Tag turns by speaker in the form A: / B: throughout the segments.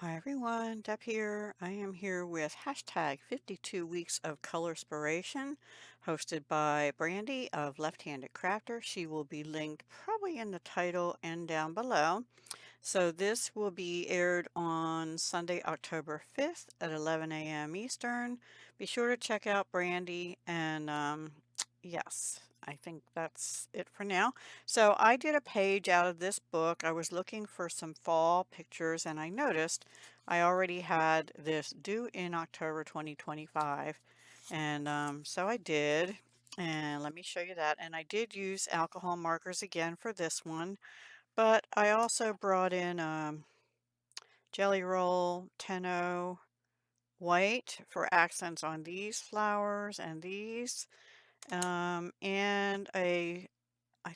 A: Hi everyone, Deb here. I am here with hashtag 52 Weeks of Colorspiration, hosted by Brandy of Left-Handed Crafter. She will be linked probably in the title and down below. So this will be aired on Sunday, October 5th at 11 a.m. Eastern. Be sure to check out Brandy and yes, I think that's it for now. So I did a page out of this book. I was looking for some fall pictures and I noticed I already had this due in October 2025. And so I did. And let me show you that. And I did use alcohol markers again for this one. But I also brought in Jelly Roll Tenno white for accents on these flowers and these. And I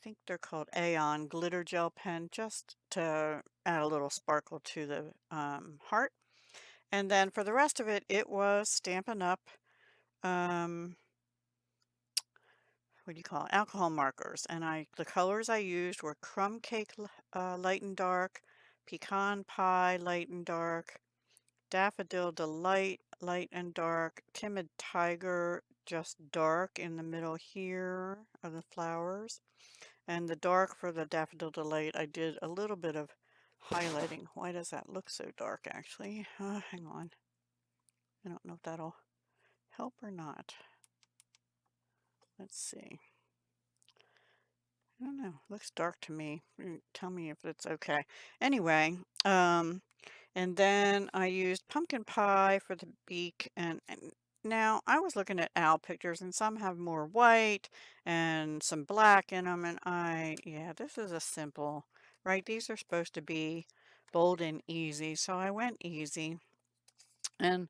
A: think they're called Aeon glitter gel pen just to add a little sparkle to the heart. And then for the rest of it, it was Stampin' Up! Um, what do you call it? Alcohol markers. And the colors I used were Crumb Cake Light and Dark, Pecan Pie Light and Dark, Daffodil Delight Light and Dark, Timid Tiger just dark in the middle here of the flowers. And the dark for the Daffodil Delight, I did a little bit of highlighting. Why does that look so dark, actually? Hang on. I don't know if that'll help or not. Let's see. I don't know. Looks dark to me. Tell me if it's okay. Anyway, and then I used pumpkin pie for the beak. And now I was looking at owl pictures and some have more white and some black in them. And yeah, this is a simple, right? These are supposed to be bold and easy. So I went easy. And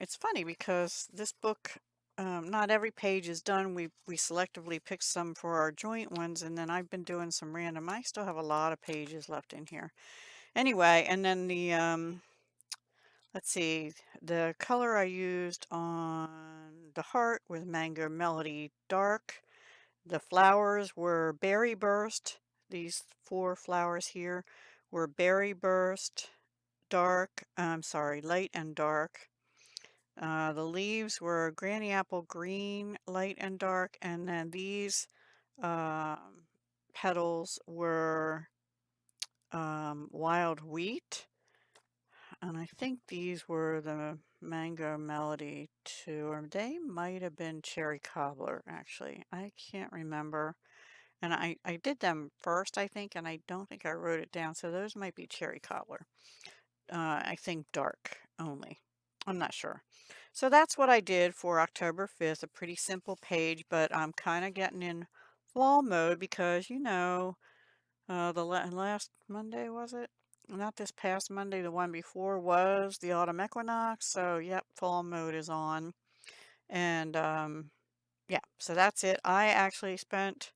A: it's funny because this book, not every page is done. We selectively picked some for our joint ones, and then I've been doing some random. I still have a lot of pages left in here. Anyway, and then let's see, the color I used on the heart was Mango Melody Dark. The flowers were Berry Burst. These four flowers here were Berry Burst, dark, sorry, light and dark. The leaves were Granny Apple Green, light and dark, and then these um, petals were Wild Wheat, and I think these were the Mango Melody too, or they might have been Cherry Cobbler, actually. I can't remember. And I did them first, I think, and I don't think I wrote it down, so those might be Cherry Cobbler. I think dark only. I'm not sure. So that's what I did for October 5th, a pretty simple page, but I'm kind of getting in fall mode because, the last Monday, was it? Not this past Monday, the one before was the autumn equinox. So, yep, fall mode is on. And yeah, so that's it. I actually spent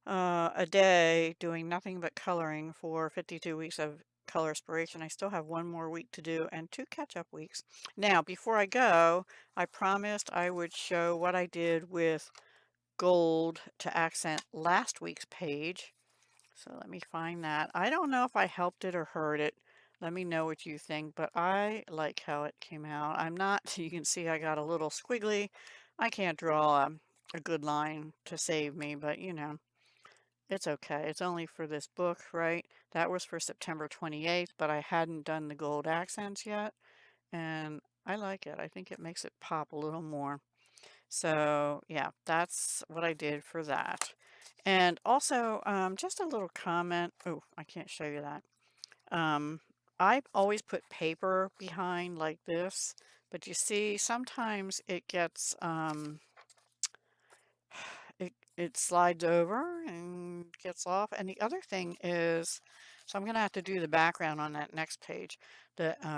A: a day doing nothing but coloring for 52 weeks of Colorspiration. I still have one more week to do and two catch-up weeks. Now, before I go, I promised I would show what I did with gold to accent last week's page. So let me find that. I don't know if I helped it or hurt it. Let me know what you think, but I like how it came out. I'm not, you can see I got a little squiggly. I can't draw a good line to save me, but it's okay. It's only for this book, right? That was for September 28th, but I hadn't done the gold accents yet, and I like it. I think it makes it pop a little more. So, yeah, that's what I did for that. And also, just a little comment. Oh, I can't show you that. Um, I always put paper behind like this, but you see, sometimes it gets, it slides over and gets off. And the other thing is, so I'm going to have to do the background on that next page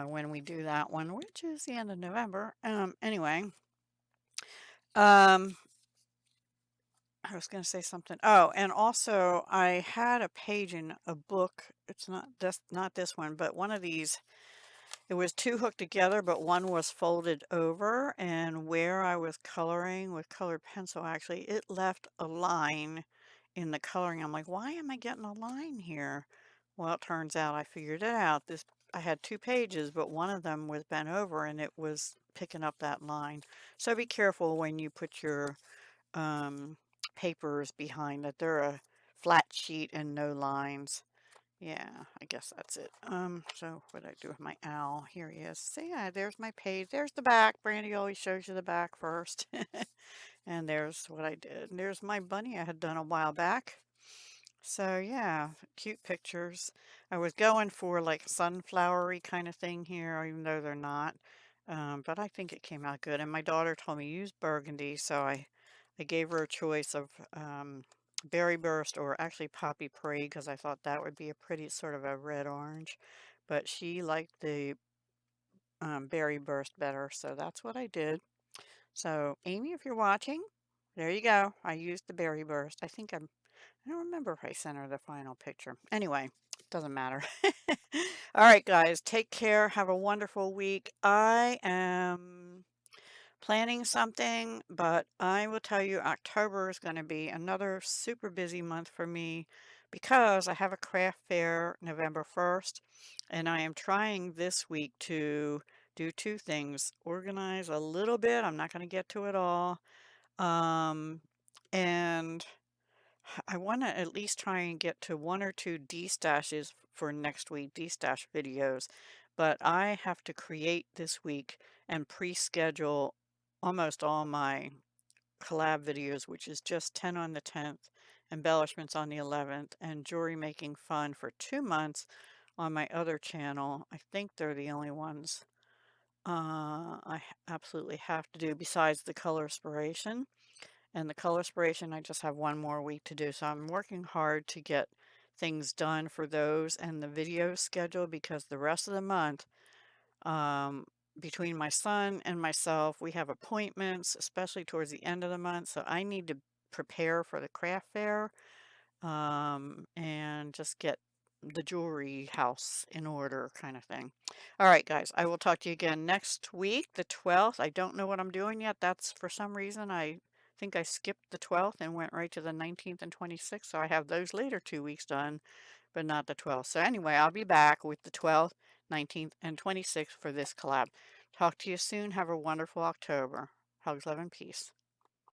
A: when we do that one, which is the end of November. Anyway, um, I was going to say something. Oh, and also I had a page in a book. It's not this one, but one of these. It was two hooked together, but one was folded over, and where I was coloring with colored pencil, actually, it left a line in the coloring. I'm like, why am I getting a line here? Well, it turns out I figured it out. This I had two pages, but one of them was bent over and it was picking up that line. So be careful when you put your um, papers behind it. They're a flat sheet and no lines. Yeah, I guess that's it. So what did I do with my owl? Here he is. So yeah, there's my page. There's the back. Brandy always shows you the back first. And there's what I did. And there's my bunny I had done a while back. So yeah, cute pictures. I was going for like sunflowery kind of thing here, even though they're not. But I think it came out good. And my daughter told me use burgundy, so I gave her a choice of berry burst or actually poppy parade because I thought that would be a pretty sort of a red orange. But she liked the berry burst better, so that's what I did. So Amy, if you're watching, there you go. I used the berry burst. I don't remember if I sent her the final picture. Anyway, doesn't matter. All right, guys, take care. Have a wonderful week. I am planning something, but I will tell you October is going to be another super busy month for me because I have a craft fair November 1st, and I am trying this week to do two things. Organize a little bit. I'm not going to get to it all. Um, and I want to at least try and get to one or two destashes for next week, destash videos. But I have to create this week and pre-schedule almost all my collab videos, which is just 10 on the 10th, embellishments on the 11th, and jewelry making fun for 2 months on my other channel. I think they're the only ones absolutely have to do besides the color inspiration. And the color inspiration, I just have one more week to do. So I'm working hard to get things done for those and the video schedule because the rest of the month, um, between my son and myself, we have appointments, especially towards the end of the month. So I need to prepare for the craft fair and just get the jewelry house in order kind of thing. All right, guys, I will talk to you again next week, the 12th. I don't know what I'm doing yet. That's for some reason, I think I skipped the 12th and went right to the 19th and 26th. So I have those later 2 weeks done, but not the 12th. So anyway, I'll be back with the 12th, 19th, and 26th for this collab. Talk to you soon. Have a wonderful October. Hugs, love, and peace.